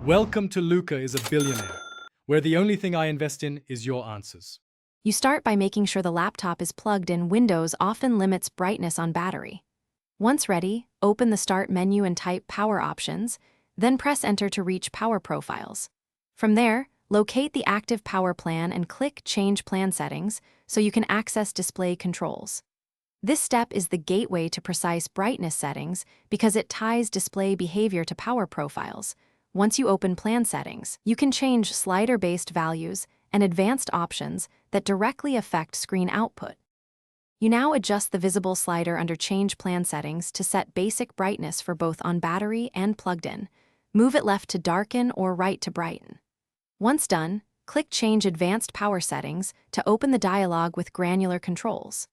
Welcome to Luca is a Billionaire, where the only thing I invest in is your answers. You start by making sure the laptop is plugged in. Windows often limits brightness on battery. Once ready, open the Start menu and type Power Options, then press Enter to reach Power Profiles. From there, locate the active power plan and click Change Plan Settings so you can access display controls. This step is the gateway to precise brightness settings because it ties display behavior to power profiles. Once you open plan settings, you can change slider-based values and advanced options that directly affect screen output. You now adjust the visible slider under Change Plan Settings to set basic brightness for both on battery and plugged in. Move it left to darken or right to brighten. Once done, click Change Advanced Power Settings to open the dialog with granular controls.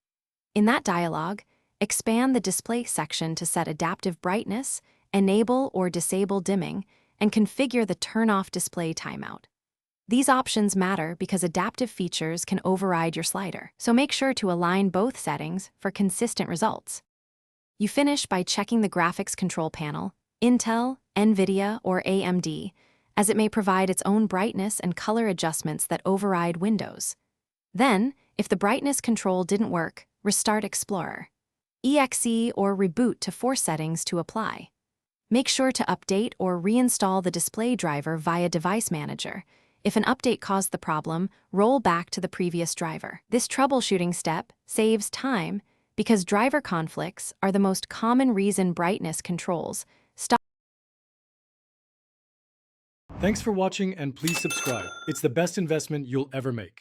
In that dialog, expand the Display section to set adaptive brightness, enable or disable dimming, and configure the turn-off display timeout. These options matter because adaptive features can override your slider, so make sure to align both settings for consistent results. You finish by checking the graphics control panel, Intel, NVIDIA, or AMD, as it may provide its own brightness and color adjustments that override Windows. Then, if the brightness control didn't work, restart Explorer. EXE or reboot to force settings to apply. Make sure to update or reinstall the display driver via Device Manager. If an update caused the problem, roll back to the previous driver. This troubleshooting step saves time because driver conflicts are the most common reason brightness controls stop. Thanks for watching and please subscribe. It's the best investment you'll ever make.